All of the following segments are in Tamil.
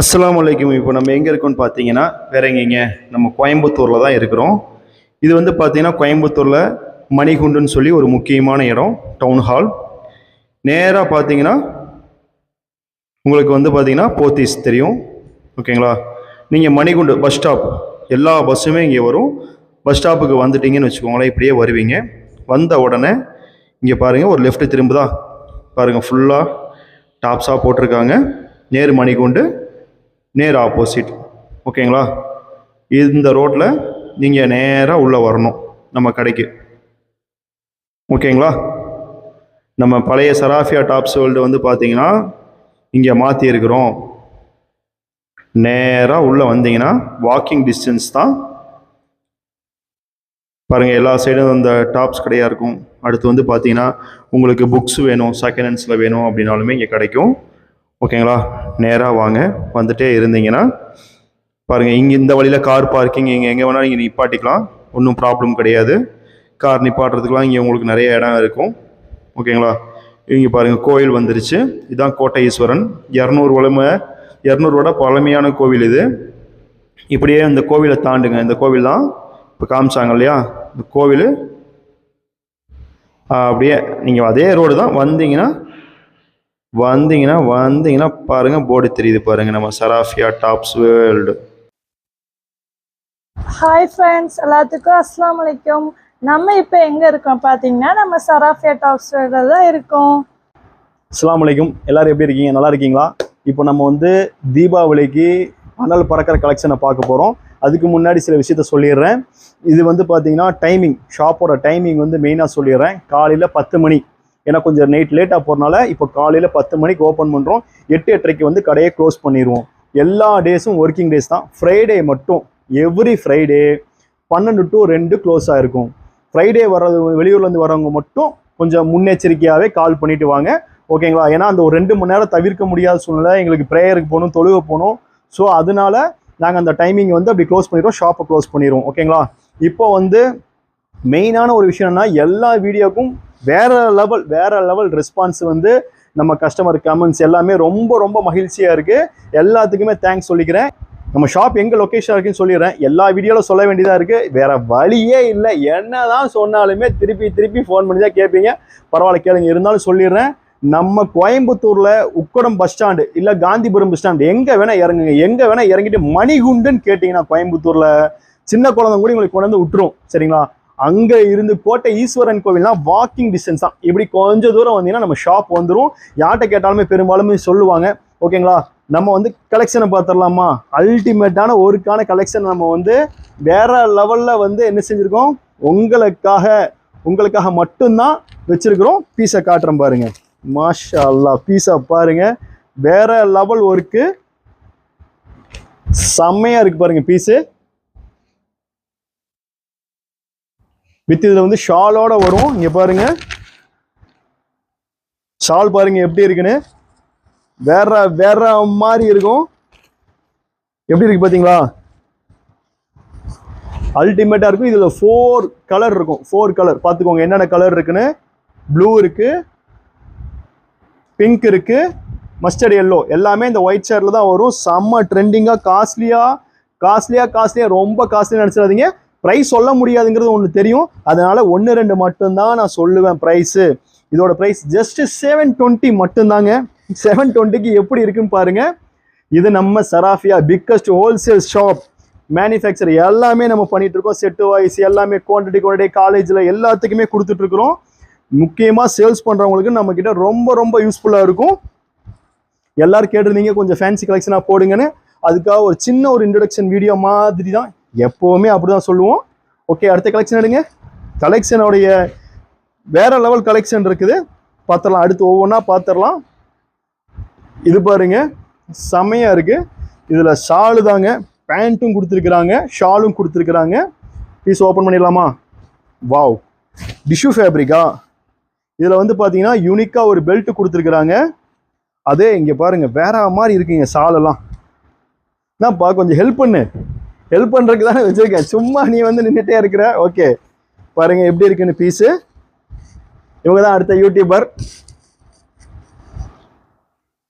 அஸ்ஸலாமு அலைக்கும். இப்போ நம்ம எங்கே இருக்கோம்னு பார்த்தீங்கன்னா வேற எங்கேங்க, நம்ம கோயம்புத்தூரில் தான் இருக்கிறோம். இது வந்து பார்த்தீங்கன்னா கோயம்புத்தூரில் மணிகுண்டுன்னு சொல்லி ஒரு முக்கியமான இடம், டவுன் ஹால். நேராக பார்த்தீங்கன்னா உங்களுக்கு வந்து பார்த்தீங்கன்னா போத்தீஸ் தெரியும், ஓகேங்களா? நீங்கள் மணிகுண்டு பஸ் ஸ்டாப், எல்லா பஸ்ஸுமே இங்கே வரும். பஸ் ஸ்டாப்புக்கு வந்துட்டீங்கன்னு வச்சுக்கோங்களேன், இப்படியே வருவீங்க. வந்த உடனே இங்கே பாருங்கள், ஒரு லெஃப்ட் திரும்புதா பாருங்கள், ஃபுல்லாக டாப்ஸாக போட்டிருக்காங்க. நேரு மணிகுண்டு, நேர் ஆப்போசிட், ஓகேங்களா? இந்த ரோட்டில் நீங்கள் நேராக உள்ளே வரணும் நம்ம கடைக்கு, ஓகேங்களா? நம்ம பழைய சராஃபியா டாப்ஸ் வேர்ல்டு வந்து பார்த்தீங்கன்னா இங்கே மாற்றி இருக்கிறோம். நேராக உள்ளே வந்தீங்கன்னா வாக்கிங் டிஸ்டன்ஸ் தான். பாருங்கள், எல்லா சைடும் இந்த டாப்ஸ் கடையாக இருக்கும். அடுத்து வந்து பார்த்தீங்கன்னா உங்களுக்கு புக்ஸ் வேணும், செகண்ட் ஹேண்ட்ஸில் வேணும் அப்படின்னாலுமே இங்கே கிடைக்கும், ஓகேங்களா? நேராக வாங்க. வந்துட்டே இருந்தீங்கன்னா பாருங்கள், இங்கே இந்த வழியில் கார் பார்க்கிங் இங்கே எங்கே வேணாலும் நீங்கள் நிப்பாட்டிக்கலாம், ஒன்றும் ப்ராப்ளம் கிடையாது. கார் நிப்பாட்டுறதுக்கெலாம் இங்கே உங்களுக்கு நிறைய இடம் இருக்கும், ஓகேங்களா? இங்கே பாருங்கள், கோயில் வந்துருச்சு. இதுதான் கோட்டை ஈஸ்வரன், 200 வருட பழமையான கோவில் இது. இப்படியே இந்த கோவிலை தாண்டுங்க, இந்த கோவில் தான் இப்போ காமிச்சாங்க இல்லையா, இந்த கோவில். அப்படியே நீங்கள் அதே ரோடு தான் வந்தீங்கன்னா பாருங்கள், போர்டு தெரியுது பாருங்கள், நம்ம சராஃபியா டாப்ஸ் வேர்ல்டு. ஹாய் ஃப்ரெண்ட்ஸ், எல்லாத்துக்கும் அஸ்ஸலாமு அலைக்கும். நம்ம இப்போ எங்கே இருக்கோம் பார்த்தீங்கன்னா நம்ம சராஃபியா டாப்ஸ் வேர்ல்டில் தான் இருக்கோம். அஸ்ஸலாமு அலைக்கும். எல்லோரும் எப்படி இருக்கீங்க? நல்லா இருக்கீங்களா? இப்போ நம்ம வந்து தீபாவளிக்கு அனல் பறக்கிற கலெக்ஷனை பார்க்க போகிறோம். அதுக்கு முன்னாடி சில விஷயத்த சொல்லிடுறேன். இது வந்து பார்த்தீங்கன்னா டைமிங், ஷாப்போட டைமிங் வந்து மெயினாக சொல்லிடுறேன். காலையில் 10 மணி, ஏன்னா கொஞ்சம் நைட் லேட்டாக போகிறனால இப்போ காலையில் 10 மணிக்கு ஓப்பன் பண்ணுறோம். 8-8:30 வந்து கடையை க்ளோஸ் பண்ணிடுவோம். எல்லா டேஸும் ஒர்க்கிங் டேஸ் தான். ஃப்ரைடே மட்டும், எவ்ரி ஃப்ரைடே 12 to 2 க்ளோஸ் ஆகிருக்கும். ஃப்ரைடே வர்றது, வெளியூர்லேருந்து வரவங்க மட்டும் கொஞ்சம் முன்னெச்சரிக்கையாகவே கால் பண்ணிவிட்டு வாங்க, ஓகேங்களா? ஏன்னா அந்த ஒரு 2 மணி நேரம் தவிர்க்க முடியாத சூழ்நிலை, எங்களுக்கு ப்ரேயருக்கு போகணும், தொழுக போகணும். ஸோ அதனால நாங்கள் அந்த டைமிங் வந்து அப்படி க்ளோஸ் பண்ணிடுவோம், ஷாப்பை க்ளோஸ் பண்ணிடுவோம், ஓகேங்களா? இப்போ வந்து மெயினான ஒரு விஷயம்னா, எல்லா வீடியோக்கும் வேற லெவல் ரெஸ்பான்ஸ் வந்து நம்ம கஸ்டமர் கமெண்ட்ஸ் எல்லாமே ரொம்ப ரொம்ப மகிழ்ச்சியாக இருக்குது. எல்லாத்துக்குமே தேங்க்ஸ் சொல்லிக்கிறேன். நம்ம ஷாப் எங்கே லொக்கேஷன் இருக்குன்னு சொல்லிடுறேன். எல்லா வீடியோவில் சொல்ல வேண்டியதாக இருக்குது, வேறு வழியே இல்லை. என்ன தான் சொன்னாலுமே திருப்பி ஃபோன் பண்ணி தான் கேட்பீங்க. பரவாயில்ல, கேளுங்க, இருந்தாலும் சொல்லிடுறேன். நம்ம கோயம்புத்தூரில் உக்கடம் பஸ் ஸ்டாண்டு இல்லை காந்திபுரம் பஸ் ஸ்டாண்டு, எங்கே வேணால் இறங்குங்க. எங்கே வேணால் இறங்கிட்டு மணிகுண்டுன்னு கேட்டிங்கன்னா கோயம்புத்தூரில் சின்ன குழந்தை கூட உங்களுக்கு கொண்டு வந்து விட்டுரும், சரிங்களா? அங்கே இருந்து கோட்டை ஈஸ்வரன் கோவில்னா வாக்கிங் டிஸ்டன்ஸ் தான். இப்படி கொஞ்சம் தூரம் வந்தீங்கன்னா நம்ம ஷாப் வந்துடும். யார்கிட்ட கேட்டாலுமே பெரும்பாலுமே சொல்லுவாங்க, ஓகேங்களா? நம்ம வந்து கலெக்ஷனை பார்த்துடலாமா? அல்டிமேட்டான ஒருக்கான கலெக்ஷன் நம்ம வந்து வேற லெவலில் வந்து என்ன செஞ்சுருக்கோம், உங்களுக்காக மட்டும்தான் வச்சுருக்கிறோம். பீஸை காட்டுறோம் பாருங்க, மாஷா அல்லா. பீஸை பாருங்க, வேற லெவல் ஒர்க்கு, செம்மையாக இருக்குது பாருங்க பீஸு. வித் இதில் வந்து ஷாலோட வரும். இங்கே பாருங்க, ஷால் பாருங்க எப்படி இருக்குன்னு, வேற மாதிரி இருக்கும். எப்படி இருக்கு பார்த்தீங்களா? அல்டிமேட்டாக இருக்கும். இதில் 4 கலர் இருக்கும். 4 கலர் பார்த்துக்கோங்க என்னென்ன கலர் இருக்குன்னு. ப்ளூ இருக்கு, பிங்க் இருக்கு, மஸ்டர்ட் எல்லோ, எல்லாமே இந்த ஒயிட் ஷேர்ல தான் வரும். செம்ம ட்ரெண்டிங்காக, காஸ்ட்லியாக ரொம்ப காஸ்ட்லியாக நினச்சிடாதீங்க. ப்ரைஸ் சொல்ல முடியாதுங்கிறது ஒன்று தெரியும், அதனால 1-2 மட்டும்தான் நான் சொல்லுவேன் ப்ரைஸு. இதோட ப்ரைஸ் ஜஸ்ட் 720 மட்டும்தாங்க. 720க்கு எப்படி இருக்குன்னு பாருங்க. இது நம்ம சராஃபியா பிக்கஸ்ட் ஹோல்சேல் ஷாப். மேனுஃபேக்சர் எல்லாமே நம்ம பண்ணிட்டு இருக்கோம். செட்டு வாய்ஸ் எல்லாமே குவான்டிட்டி காலேஜில் எல்லாத்துக்குமே கொடுத்துட்டு இருக்கிறோம். முக்கியமாக சேல்ஸ் பண்ணுறவங்களுக்கு நம்ம கிட்ட ரொம்ப ரொம்ப யூஸ்ஃபுல்லாக இருக்கும். எல்லாரும் கேட்டிருந்தீங்க கொஞ்சம் ஃபேன்சி கலெக்ஷனாக போடுங்கன்னு. அதுக்காக ஒரு சின்ன ஒரு இன்ட்ரடக்ஷன் வீடியோ மாதிரி தான், எப்போவுமே அப்படி தான் சொல்லுவோம். ஓகே, அடுத்த கலெக்ஷன் எடுங்க. கலெக்ஷனுடைய வேற லெவல் கலெக்ஷன் இருக்குது, பார்த்துடலாம். அடுத்து ஒவ்வொன்றா பார்த்துடலாம். இது பாருங்க, செம்மையாக இருக்குது. இதில் ஷாலு தாங்க, பேண்ட்டும் கொடுத்துருக்குறாங்க, ஷாலும் கொடுத்துருக்குறாங்க. பீஸ் ஓப்பன் பண்ணிடலாமா? வாவ், டிஷ்யூ ஃபேப்ரிக்கா. இதில் வந்து பார்த்தீங்கன்னா யூனிக்காக ஒரு பெல்ட் கொடுத்துருக்குறாங்க. அதே இங்கே பாருங்கள், வேற மாதிரி இருக்குங்க ஷாலெல்லாம். என்னப்பா கொஞ்சம் ஹெல்ப் பண்ணுறதுக்கு தானே வச்சுருக்கேன், சும்மா நீ வந்து நின்றுட்டே இருக்கிற. ஓகே, பாருங்கள் எப்படி இருக்குன்னு பீஸு. இவங்க தான் அடுத்த யூடியூபர்.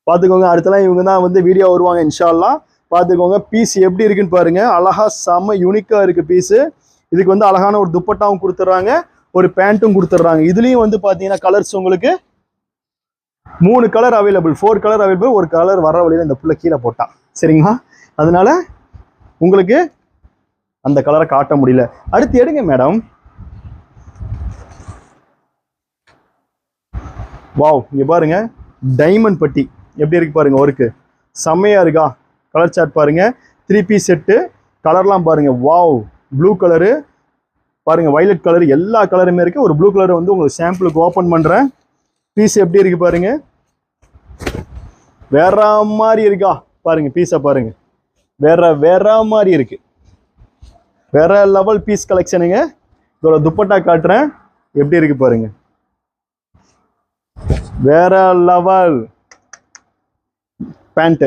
பார்த்துக்கோங்க. அடுத்தலாம் இவங்க தான் வந்து வீடியோ வருவாங்க இன்ஷா அல்லாஹ். பார்த்துக்கோங்க பீஸ் எப்படி இருக்குன்னு பாருங்க. அழகா செம்ம யூனிக்கா இருக்கு பீஸு. இதுக்கு வந்து அழகான ஒரு துப்பட்டாவும் கொடுத்துட்றாங்க, ஒரு பேண்ட்டும் கொடுத்துட்றாங்க. இதுலயும் வந்து பாத்தீங்கன்னா கலர்ஸ் உங்களுக்கு 3 கலர் அவைலபிள், 4 கலர் அவைலபிள். ஒரு கலர் வர வழியில இந்த புள்ள கீழே போட்டான், சரிங்களா? அதனால உங்களுக்கு அந்த கலரை காட்ட முடியல. அடுத்து எடுங்க மேடம். வாவ், இங்க பாருங்க டைமண்ட் பட்டி எப்படி இருக்கு பாருங்க, ஒர்க்கு செம்மையா இருக்கா. கலர் சார்ட் பாருங்க, 3 பீஸ் செட்டு. கலர்லாம் பாருங்க, வாவ், ப்ளூ கலரு பாருங்க, வயலட் கலர், எல்லா கலருமே இருக்கு. ஒரு ப்ளூ கலர் வந்து உங்களுக்கு சாம்பிளுக்கு ஓப்பன் பண்றேன். பீஸ் எப்படி இருக்கு பாருங்க, வேற மாதிரி இருக்கா பாருங்க. பீஸை பாருங்க, வேற மாதிரி இருக்கு. வேற லெவல் பீஸ் கலெக்ஷனுங்க. இதோட துப்பட்டா காட்டுறேன், எப்படி இருக்கு பாருங்க, வேற லெவல். பேண்ட்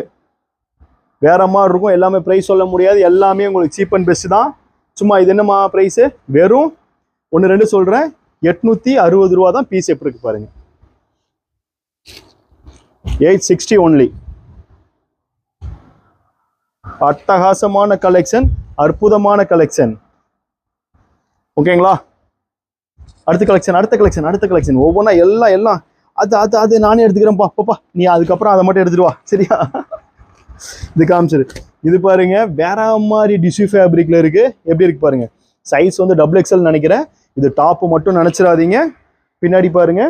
வேற மாதிரி இருக்கும். எல்லாமே பிரைஸ் சொல்ல முடியாது, எல்லாமே உங்களுக்கு சீப் அண்ட் பெஸ்ட் தான். சும்மா இது என்னமா பிரைஸ், வெறும் 1-2 சொல்றேன், 860 ரூபா தான் பீஸ். எப்படி இருக்கு பாருங்க, 860 ஒன்லி. அட்டகாசமான கலெக்ஷன், அற்புதமான கலெக்ஷன். ஓகேங்களா? அடுத்த கலெக்ஷன் ஒவ்வொன்றா எல்லாம் அது நானே எடுத்துக்கிறேன்ப்பா. பாப்பா நீ அதுக்கப்புறம் அதை மட்டும் எடுத்துட்டு வா, சரியா? இது காமிச்சிரு. இது பாருங்க வேற மாதிரி டிஷ்யூ ஃபேப்ரிக்ல இருக்கு. எப்படி இருக்கு பாருங்க, சைஸ் வந்து XXL நினைக்கிறேன். இது டாப் மட்டும் நினைச்சிடாதீங்க. பின்னாடி பாருங்க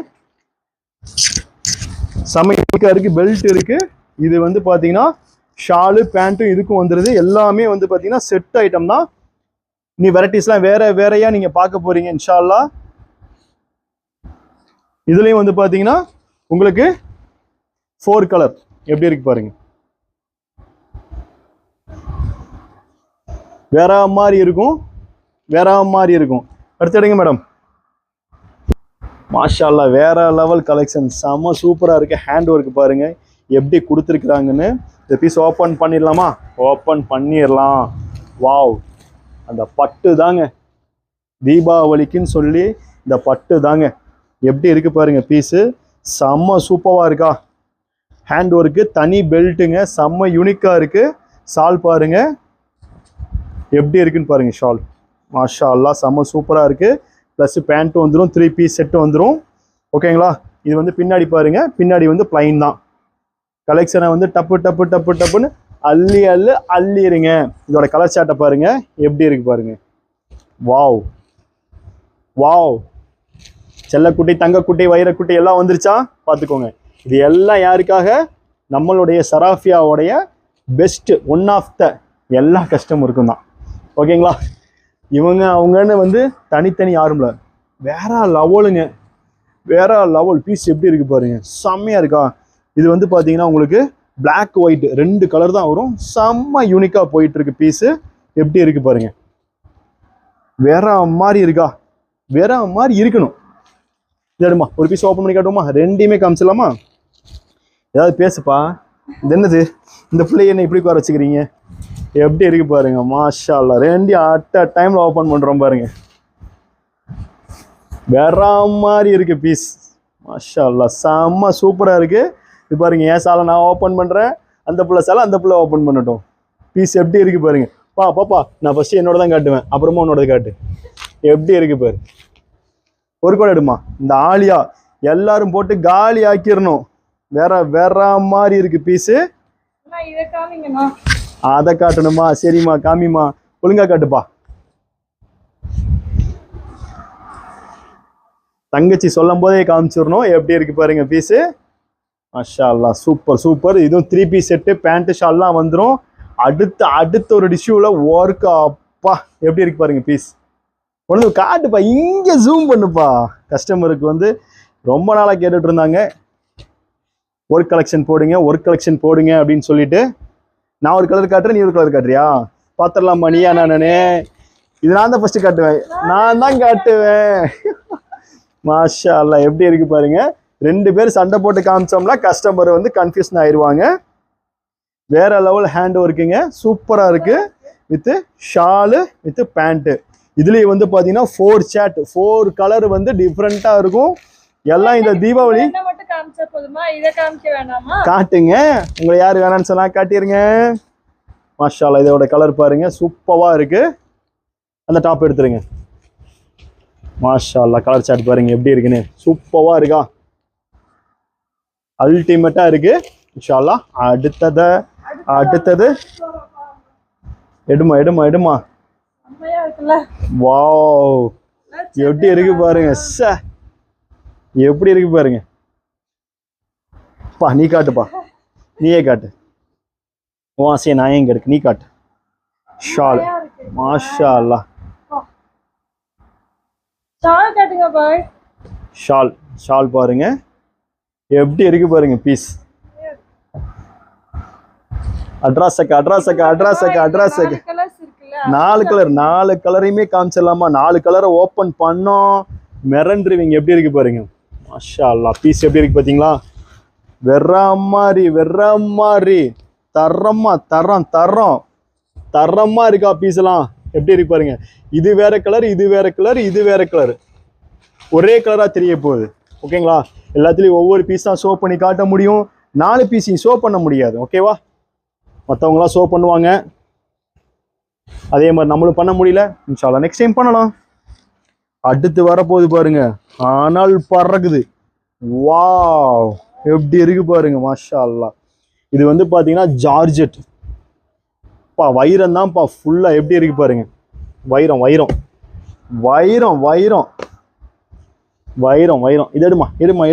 சமைக்க இருக்கு, பெல்ட் இருக்கு. இது வந்து பாத்தீங்கன்னா ஷாலு பேண்ட்டும் இதுக்கும் வந்துருது. எல்லாமே வந்து பாத்தீங்கன்னா செட் ஐட்டம் தான். நீ வெரைட்டிஸ்லாம் வேறையா நீங்க பார்க்க போறீங்க இன்ஷா அல்லாஹ். இதுலயும் வந்து பாத்தீங்கன்னா உங்களுக்கு 4 கலர் எப்படி இருக்கு பாருங்க, வேற மாதிரி இருக்கும். அடுத்து எடுங்க மேடம். மாஷா அல்லாஹ், வேற லெவல் கலெக்ஷன், செம்ம சூப்பரா இருக்கு. ஹேண்ட் ஒர்க் பாருங்க எப்படி கொடுத்துருக்குறாங்கன்னு. இந்த பீஸ் ஓப்பன் பண்ணிடலாமா? ஓப்பன் பண்ணிடலாம். வாவ், அந்த பட்டு தாங்க, தீபாவளிக்குன்னு சொல்லி இந்த பட்டு தாங்க. எப்படி இருக்கு பாருங்க பீஸு, செம்ம சூப்பரா இருக்கா. ஹேண்ட் ஒர்க்கு, தனி பெல்ட்டுங்க, செம்ம யூனிக்கா இருக்கு. ஷால் பாருங்க எப்படி இருக்குன்னு பாருங்க. ஷால் மாஷா அல்லாஹ் செம்ம சூப்பரா இருக்கு. ப்ளஸ் பேண்ட்டும் வந்துடும், 3 பீஸ் செட்டு வந்துடும். ஓகேங்களா? இது வந்து பின்னாடி பாருங்க, பின்னாடி வந்து பிளைன் தான். கலெக்ஷனை வந்து டப்புன்னு அள்ளிடுங்க. இதோட கலர் சார்ட்டை பாருங்க எப்படி இருக்கு பாருங்க. வாவ், செல்லக்குட்டி, தங்கக்குட்டி, வைரக்குட்டி எல்லாம் வந்துருச்சா? பார்த்துக்கோங்க. இது எல்லாம் யாருக்காக? நம்மளுடைய சராஃபியாவுடைய பெஸ்ட், ஒன் ஆஃப் த எல்லா கஸ்டமருக்கும் தான். ஓகேங்களா? அவங்கன்னு வந்து தனித்தனி யாரும் இல்லை, வேற லெவலுங்க. வேற லெவல் பீஸ் எப்படி இருக்கு பாருங்க, செம்மையா இருக்கா. இது வந்து பாத்தீங்கன்னா உங்களுக்கு பிளாக் ஒயிட் 2 கலர் தான் வரும். செம்ம யூனிக்கா போயிட்டு இருக்கு பீஸு. எப்படி இருக்கு பாருங்க, வேற மாதிரி இருக்கா, வேற மாதிரி இருக்கணும். இதுமா ஒரு பீஸ் ஓப்பன் பண்ணி காட்டுவோமா? 2மே காமிச்சிடலாமா? ஏதாவது பேசுப்பா. இது என்னது, இந்த பிள்ளைய என்ன இப்படி உட்கார வச்சுக்கிறீங்க? எப்படி இருக்கு பாருங்க, மாஷா அல்லாஹ். 2 அட் அ டைம்ல ஓப்பன் பண்றோம் பாருங்க, வேற மாதிரி இருக்கு பீஸ். மாஷா அல்லாஹ், செம்ம சூப்பரா இருக்கு. இது பாருங்க, என் சாலை நான் ஓப்பன் பண்றேன், அந்த பிள்ளை சாலை அந்த பிள்ளை ஓப்பன் பண்ணட்டும். பீஸ் எப்படி இருக்கு பாருங்க. பாப்பா நான் ஃபர்ஸ்ட் என்னோட தான் காட்டுவேன், அப்புறமா உன்னோட காட்டு. எப்படி இருக்கு பாரு. ஒரு கூட எடுமா. இந்த ஆலியா எல்லாரும் போட்டு காலி ஆக்கிடணும். வேற மாதிரி இருக்கு பீஸு. அதை காட்டணுமா? சரிம்மா, காமிமா, ஒழுங்கா காட்டுப்பா. தங்கச்சி சொல்லும் போதே காமிச்சிடணும். எப்படி இருக்கு பாருங்க பீஸு. மாஷா அல்லாஹ், சூப்பர். இதுவும் 3 பீஸ் செட்டு, பேண்ட் ஷால்லாம் வந்துடும். அடுத்த ஒரு டிஷ்யூல ஒர்க். அப்பா எப்படி இருக்கு பாருங்க பீஸ். ஒன்று காட்டுப்பா, இங்க ஜூம் பண்ணுப்பா. கஸ்டமருக்கு வந்து ரொம்ப நாளாக கேட்டுட்டு இருந்தாங்க, ஒர்க் கலெக்ஷன் போடுங்க அப்படின்னு சொல்லிட்டு. நான் ஒரு கலர் காட்டுறேன், நீ ஒரு கலர் காட்டுறியா? பாத்திரலாமா நீயா நானே? இது நான் தான் ஃபர்ஸ்ட் காட்டுவேன், நான் தான் காட்டுவேன். மாஷா அல்லாஹ், எப்படி இருக்கு பாருங்க. 2 பேர் சண்டை போட்டு காமிச்சோம்னா கஸ்டமர் வந்து கன்ஃபியூஷன் ஆயிடுவாங்க. வேற லெவல் ஹேண்ட் ஒர்க்குங்க, சூப்பரா இருக்கு. With shawl with pant. இதுலயே வந்து பாத்தீங்கன்னா 4 கலர் வந்து டிஃப்ரெண்டா இருக்கும். எல்லாம் இந்த தீபாவளி என்ன மட்டும் காமிச்சா போதுமா, இதை காமிக்க வேணாமா? காட்டுங்க. உங்களை யாரு வேணாம்னு சொன்னா காட்டிருங்க. மாஷா அல்லாஹ், இதோட கலர் பாருங்க சூப்பரா இருக்கு. அந்த டாப் எடுத்துருங்க. மாஷா அல்லாஹ், கலர் சார்ட் பாருங்க எப்படி இருக்குன்னு, சூப்பரா இருக்கா, அல்டிமேட்டா இருக்கு. இன்ஷா அல்லாஹ் அடுத்தது எடுமா எடுமா எடுமா. செம்மையா இருக்குல்ல? வாவ், எப்படி இருக்கு பாருங்க. எப்படி இருக்கு பாருங்க. பா நீ காட்டுப்பா, நீயே காட்டு. ஆசையை நான் எங்க இருக்கு, நீ காட்டு. ஷால் மாஷா அல்லாஹ். ஷால் காட்டுங்க பாய். ஷால் பாருங்க எப்படி இருக்கு பாருங்க. பீஸ் அட்ராஸ் 4 கலரையுமே காமிச்சிடலாமா? 4 கலரை ஓப்பன் பண்ணோம், மிரண்டுருவீங்க. எப்படி இருக்கு பாருங்க. மாஷா அல்லாஹ், பீஸ் எப்படி இருக்கு பாத்தீங்களா? வெற மாதிரி தரமா இருக்கா பீஸ் எல்லாம். எப்படி இருக்கு பாருங்க. இது வேற கலர், இது வேற கலர், இது வேற கலர், ஒரே கலரா தெரிய போகுது. ஓகேங்களா? எல்லாத்துலயும் ஒவ்வொரு பீஸ் தான் ஷோ பண்ணி காட்ட முடியும். 4 பீஸையும் ஷோ பண்ண முடியாது. ஓகேவா? மற்றவங்களாம் ஷோ பண்ணுவாங்க, அதே மாதிரி நம்மளும் பண்ண முடியல. இன்ஷா அல்லாஹ் நெக்ஸ்ட் டைம் பண்ணலாம். அடுத்து வரப்போகுது பாருங்க, ஆனால் பறக்குது. வாவ், எப்படி இருக்கு பாருங்க. மாஷா அல்லாஹ். இது வந்து பாத்தீங்கன்னா ஜார்ஜெட் பா, வைரம் தான்ப்பா ஃபுல்லா. எப்படி இருக்கு பாருங்க. வைரம் வைரம் வைரம் வைரம் வைரம் வைரம். இது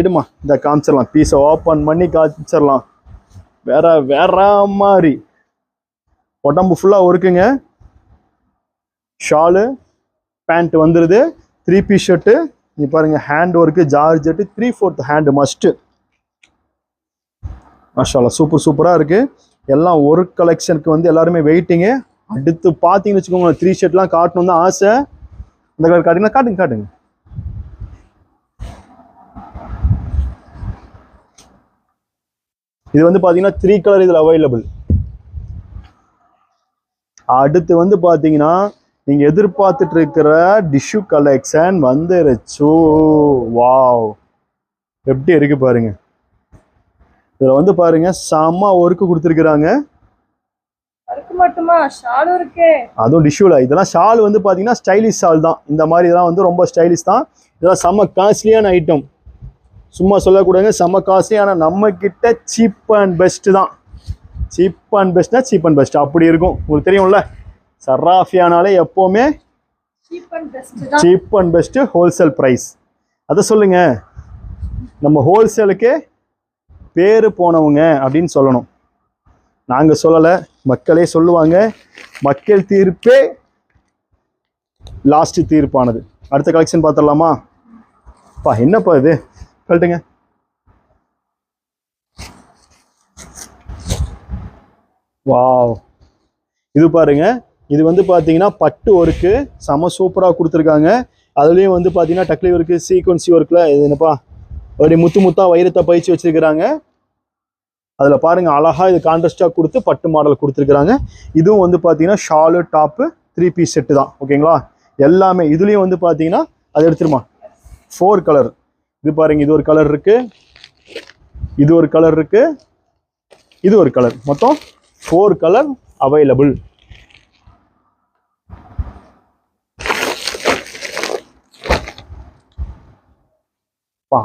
எடுமா. இந்த காமிச்சிடலாம், பீஸை ஓப்பன் பண்ணி காமிச்சிடலாம். வேற மாதிரி உடம்பு ஃபுல்லா ஒர்க்குங்க. ஷாலு பேண்ட் வந்துருது, 3 பீஸ் ஷர்ட்டு. நீ பாருங்க, hand work georgette, 3/4 hand must. மாஷா அல்லாஹ், சூப்பரா இருக்கு. எல்லாம் ஒர்க் கலெக்ஷனுக்கு வந்து எல்லாருமே வெயிட்டிங்கு. அடுத்து பார்த்தீங்கன்னு வச்சுக்கோங்க, 3 ஷர்ட்லாம் காட்டணும் தான் ஆசை. இந்த கலர் காட்டுங்க, காட்டுங்க. இது வந்து பாத்தீங்கன்னா 3 கலர் இதுல அவைலபிள். அடுத்து வந்து பாத்தீங்கன்னா நீங்க எதிர்பார்த்துட்டு இருக்கிற டிஷ்யூ கலெக்ஷன் வந்துருச்சு. வாவ், எப்படி இருக்கு பாருங்க. இதுல வந்து பாருங்க செம்ம ஒர்க்கு கொடுத்துருக்காங்க. மட்டுமா ஷாலும் இருக்கு, அதுவும் டிஷ்யூல. இதெல்லாம் ஷால் வந்து பாத்தீங்கன்னா ஸ்டைலிஷ் ஷால் தான். இந்த மாதிரி இதெல்லாம் வந்து ரொம்ப ஸ்டைலிஷ் தான். இதெல்லாம் செம்ம காஸ்ட்லியான ஐட்டம், சும்மா சொல்லக்கூடாதுங்க, செம்ம காஸ்ட்லி. ஆனால் நம்ம கிட்ட சீப் அண்ட் பெஸ்ட் தான். சீப் அண்ட் பெஸ்ட் அப்படி இருக்கும். உங்களுக்கு தெரியும்ல, சராஃபியானாலே எப்போவுமே cheap and best wholesale price. அதை சொல்லுங்க, நம்ம ஹோல்சேலுக்கே பேரு போனவங்க அப்படின்னு சொல்லணும். நாங்கள் சொல்லலை, மக்களே சொல்லுவாங்க. மக்கள் தீர்ப்பே லாஸ்ட் தீர்ப்பானது. அடுத்த கலெக்ஷன் பார்த்துடலாமா? பா என்னப்பா இது, கழட்டுங்க. வாவ், இது பாருங்க. இது வந்து பாத்தீங்கன்னா பட்டு ஒர்க்கு செம சூப்பரா கொடுத்துருக்காங்க. அதுலயும் வந்து பாத்தீங்கன்னா டக்லி ஒர்க்கு, சீக்வன்சி ஒர்க்ல இது என்னப்பா அப்படி முத்தா வைரத்தை பயிற்சி வச்சிருக்கிறாங்க. அதுல பாருங்க அழகா இது கான்ட்ராஸ்டா கொடுத்து பட்டு மாடல் கொடுத்துருக்காங்க. இதுவும் வந்து பாத்தீங்கன்னா ஷாலு டாப்பு 3 பீஸ் செட்டு தான். ஓகேங்களா? எல்லாமே இதுலயும் வந்து பாத்தீங்கன்னா அது எடுத்துருமா 4 கலர். இது பாருங்க, இது ஒரு கலர் இருக்கு, இது ஒரு கலர் இருக்கு, இது ஒரு கலர், மொத்தம் 4 கலர் அவைலபிள்.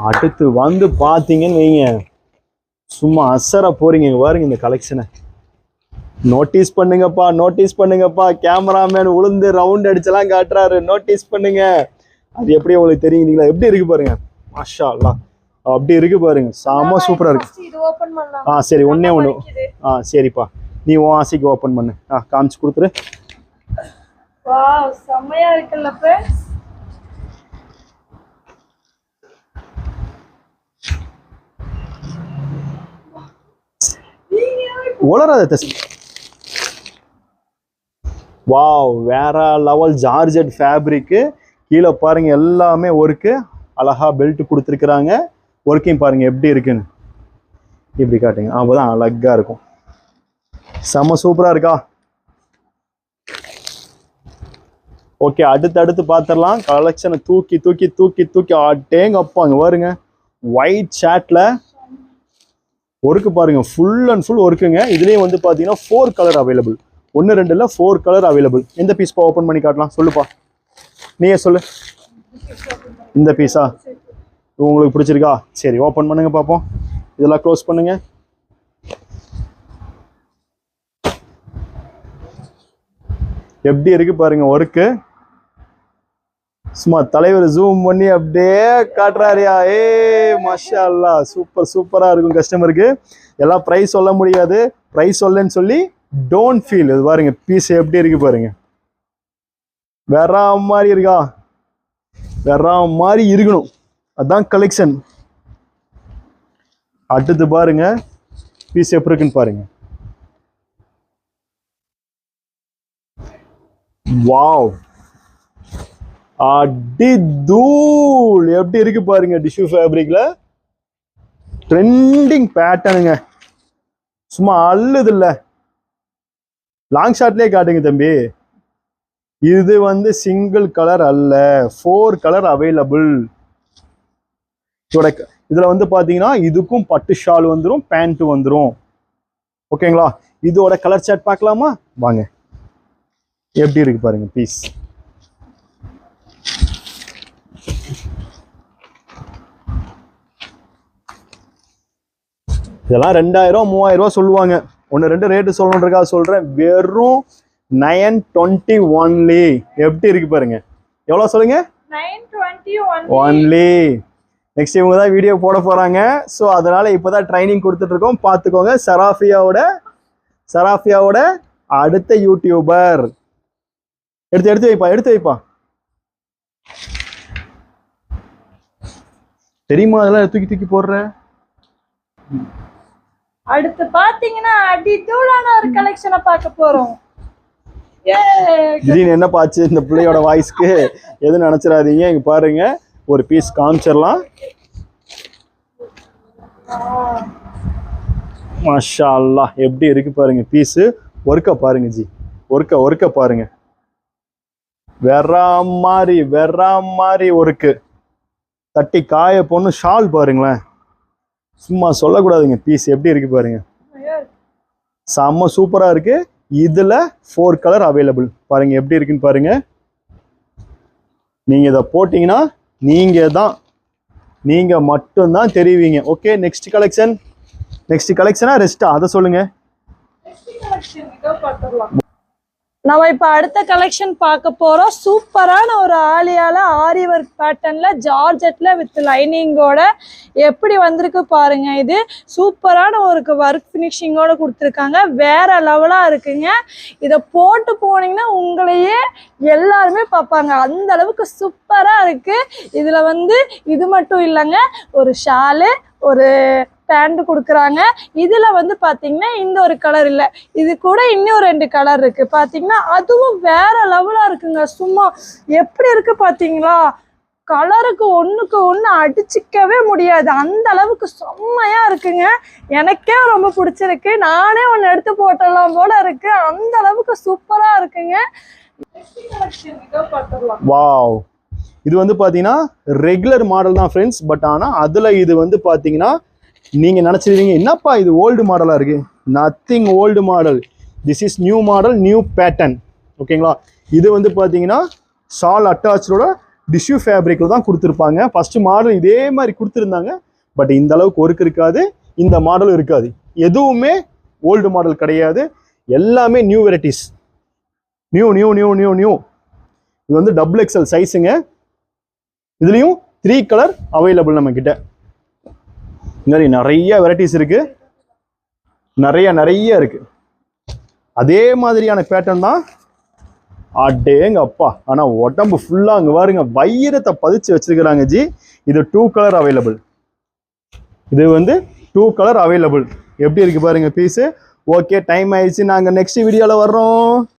அடுத்து வந்து பாத்தீங்கன்னு வைங்க, சும்மா அசர போறீங்க. பாருங்க இந்த கலெக்ஷனை நோட்டீஸ் பண்ணுங்கப்பா. கேமராமேன் உளுந்து ரவுண்ட் அடிச்செல்லாம் காட்டுறாரு, நோட்டீஸ் பண்ணுங்க. அது எப்படி உங்களுக்கு தெரியுங்களா? எப்படி இருக்கு பாருங்க. மாஷா அல்லாஹ், அப்படி இருக்கு பாருங்க, செம சூப்பரா இருக்கு. சரி, ஒண்ணே ஒண்ணு. சரிப்பா, நீ உன் ஆசைக்கு ஓபன் பண்ணு. காமிச்சு கொடுத்துரு. வாவ், செமையா இருக்குல்ல ஃப்ரெண்ட்ஸ். ஒளராத. வாவ், வேற லெவல் ஜார்ஜெட் ஃபேப்ரிக்கு. கீழே பாருங்க எல்லாமே ஒர்க்கு, அழகா பெல்ட் கொடுத்துருக்குறாங்க. ஒர்க்கையும் பாருங்க எப்படி இருக்குன்னு. இப்படி காட்டுங்க, அப்போதான் அழகா இருக்கும். செம்ம சூப்பரா இருக்கா? ஓகே, அடுத்து பார்த்துடலாம். கலெக்ஷனை தூக்கி அட்டேங்க அப்பாங்க பாருங்க. ஒயிட் ஷர்ட்ல ஒர்க்கு பாருங்க, ஃபுல் அண்ட் ஃபுல் ஒர்க்குங்க. இதுலேயும் வந்து பார்த்தீங்கன்னா 4 கலர் அவைலபிள். 1 2 இல்லை 4 கலர் அவைலபிள். எந்த பீஸ்ப்பா ஓப்பன் பண்ணி காட்டலாம் சொல்லுப்பா, நீயே சொல்லு. இந்த பீஸா உங்களுக்கு பிடிச்சிருக்கா? சரி ஓப்பன் பண்ணுங்க பார்ப்போம். இதெல்லாம் க்ளோஸ் பண்ணுங்க. எப்படி இருக்கு பாருங்க ஒர்க்கு. சும்மா தலைவர் ஜூம் பண்ணி அப்படியே காட்டுறாரியா. மாஷா அல்லாஹ், சூப்பர் சூப்பரா இருக்கும். கஸ்டமருக்கு எல்லாம் ப்ரைஸ் சொல்ல முடியாது, ப்ரைஸ் சொல்லன்னு சொல்லி டோன்ட் ஃபீல். இது பாருங்க பீஸ் எப்படி இருக்கு பாருங்க. வேற மாதிரி இருக்கா? வேற மாதிரி இருக்கணும், அதான் கலெக்ஷன். அடுத்து பாருங்க பீஸ் எப்படி இருக்குன்னு பாருங்க. வாவ், அடி தூள் எப்படி இருக்கு பாருங்க. டிஷ்யூ ஃபேப்ரிக்ல ட்ரெண்டிங் பேட்டர்னுங்க, சும்மா அள்ளுது இல்ல. லாங் ஷாட்லயே காட்டுங்க தம்பி. இது வந்து சிங்கிள் கலர் அல்ல, 4 கலர் அவைலபிள். இதுல வந்து பாத்தீங்கன்னா இதுக்கும் பட்டு ஷால் வந்துடும், பேண்ட் வந்துடும். ஓகேங்களா? இதோட கலர் சார்ட் பார்க்கலாமா வாங்க. எப்படி இருக்கு பாருங்க பீஸ். இதெல்லாம் 2000 3000 சொல்லுவாங்க. 1 2 ரேட்டு சொல்லணுன்றக்கா சொல்றேன். வெறும் 920 ஒன்லி. எப்படி இருக்கு பாருங்க. எவ்வளவு சொல்லுங்க? 920 ஒன்லி. நெக்ஸ்ட் இவங்க தான் வீடியோ போட போறாங்க. ஸோ அதனால இப்போதான் ட்ரைனிங் கொடுத்துட்டு இருக்கோம், பார்த்துக்கோங்க. சராஃபியாவோட அடுத்த யூடியூபர். எடுத்து வைப்பா. தெரியுமா அதெல்லாம் தூக்கி போடுற. அடுத்து பாத்தீங்கன்னா அடி தூளான ஒரு கலெக்ஷனை பார்க்க போறோம். திடீர்னு என்ன பாச்சு இந்த பிள்ளையோட வாய்ஸ்க்கு எதுவும் நினைச்சிடாதீங்க. இங்க பாருங்க ஒரு பீஸ் காமிச்சிடலாம். மாஷா அல்லாஹ், எப்படி இருக்கு பாருங்க பீஸ். ஒர்க்க பாருங்க ஜி, ஒர்க்க பாருங்க. வேற மாதிரி ஒர்க்கு. தட்டி காய பொண்ணு ஷால் பாருங்களேன், சும்மா சொல்லக்கூடாதுங்க. பீஸ் எப்படி இருக்கு பாருங்க, செம்ம சூப்பரா இருக்கு. இதுல 4 கலர் அவைலபிள். பாருங்க எப்படி இருக்குன்னு பாருங்க. நீங்க இதை போட்டீங்கன்னா நீங்க மட்டும்தான் தெரிவிங்க. ஓகே, நெக்ஸ்ட் கலெக்ஷனா ரெஸ்டா அதை சொல்லுங்க. நம்ம இப்ப அடுத்த கலெக்ஷன் பார்க்க போறோம். சூப்பரான ஒரு ஆலியால ஆரி ஒர்க் பேட்டர்ன்ல ஜார்ஜெட்ல வித் லைனிங்கோட எப்படி வந்திருக்கு பாருங்க. இது சூப்பரான ஒரு ஒர்க் ஃபினிஷிங்கோட கொடுத்துருக்காங்க. வேற லெவலா இருக்குங்க. இதை போட்டு போனீங்கன்னா உங்களையே எல்லாருமே பார்ப்பாங்க, அந்த அளவுக்கு சூப்பரா இருக்கு. இதுல வந்து இது மட்டும் இல்லைங்க, ஒரு ஷாலு ஒரு பேண்ட் கொடுக்குறாங்க. இதுல வந்து பாத்தீங்கன்னா இந்த ஒரு கலர் இல்ல, இது கூட இன்னும் 2 கலர் இருக்கு. பாத்தீங்கன்னா அதுவும் வேற லெவலா இருக்குங்க. சும்மா எப்படி இருக்கு பாத்தீங்களா? கலருக்கு ஒண்ணுக்கு ஒண்ணு அடிச்சிக்கவே முடியாது, அந்த அளவுக்கு செம்மையா இருக்குங்க. எனக்கே ரொம்ப பிடிச்சிருக்கு. நானே ஒன்னு எடுத்து போட்டலாம் போல இருக்கு, அந்த அளவுக்கு சூப்பரா இருக்குங்க. வாவ், இது வந்து பாத்தீங்கன்னா ரெகுலர் மாடல் தான் ஃப்ரெண்ட்ஸ். பட் ஆனா அதுல இது வந்து பாத்தீங்கன்னா நீங்க நினைச்சிருவீங்க என்னப்பா இது ஓல்டு மாடலா இருக்கு. Nothing old model, this is new model, new pattern. ஓகேங்களா? இது வந்து பாத்தீங்கன்னா ஷால் அட்டாச்சோட டிஷ்யூ ஃபேப்ரிக்ல தான் கொடுத்துருப்பாங்க. ஃபர்ஸ்ட் மாடல் இதே மாதிரி கொடுத்துருந்தாங்க. பட் இந்த அளவுக்கு ஒர்க் இருக்காது, இந்த மாடலும் இருக்காது. எதுவுமே ஓல்டு மாடல் கிடையாது, எல்லாமே நியூ வெரைட்டிஸ். நியூ. இது வந்து XXL சைஸுங்க. இதுலயும் 3 கலர் அவைலபிள் நம்ம கிட்ட. நிறைய வெரைட்டிஸ் இருக்கு, நிறைய இருக்கு. அதே மாதிரியான பேட்டர்ன் தான். அடேங்க அப்பா, ஆனா உடம்பு ஃபுல்லா அங்க பாருங்க வைரத்தை பதிச்சு வச்சிருக்கிறாங்க ஜி. இது 2 கலர் அவைலபிள். இது வந்து 2 கலர் அவைலபிள். எப்படி இருக்கு பாருங்க பீஸ். ஓகே, டைம் ஆயிடுச்சு, நாங்க நெக்ஸ்ட் வீடியோல வர்றோம்.